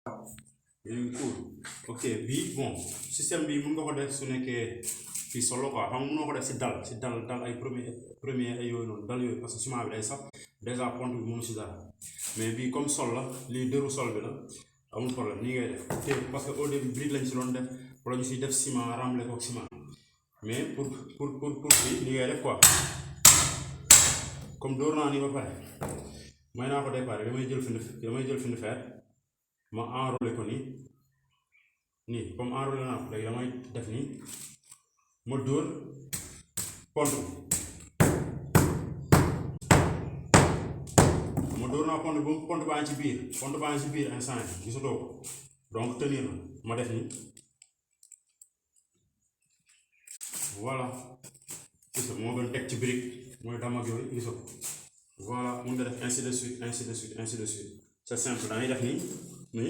cool. Ok bii bon système bi mun nga ko def su nekkee fii solo quoi xam nga mënoo ko def si dal ay premier ay yooyu noonu dal yooyu parce que ciment bi day sax déjà pont bi mënu si dara mais bii comme sol la lii dëru sol bi la amul problème nii ngay def te parce que au début brique lañ si doon def wala ñu si def ciment remblé ko ciment mais pour fii nii ngay def quoi comme dóor naa nii ba pare may naa ko déparé damay jël findi fer ma enroulé ko nii comme enroulé naa ko léegi damay def nii ma dóor pont ma dóor naa pont baa ngi ci biir instant yi gisatoo ko donc tenir na ma def nii voilà gis nga moo gën teg ci brique mooy dam ak yooyu gisoo voilà mun nga def ainsi de suite c'est simple dangay def nii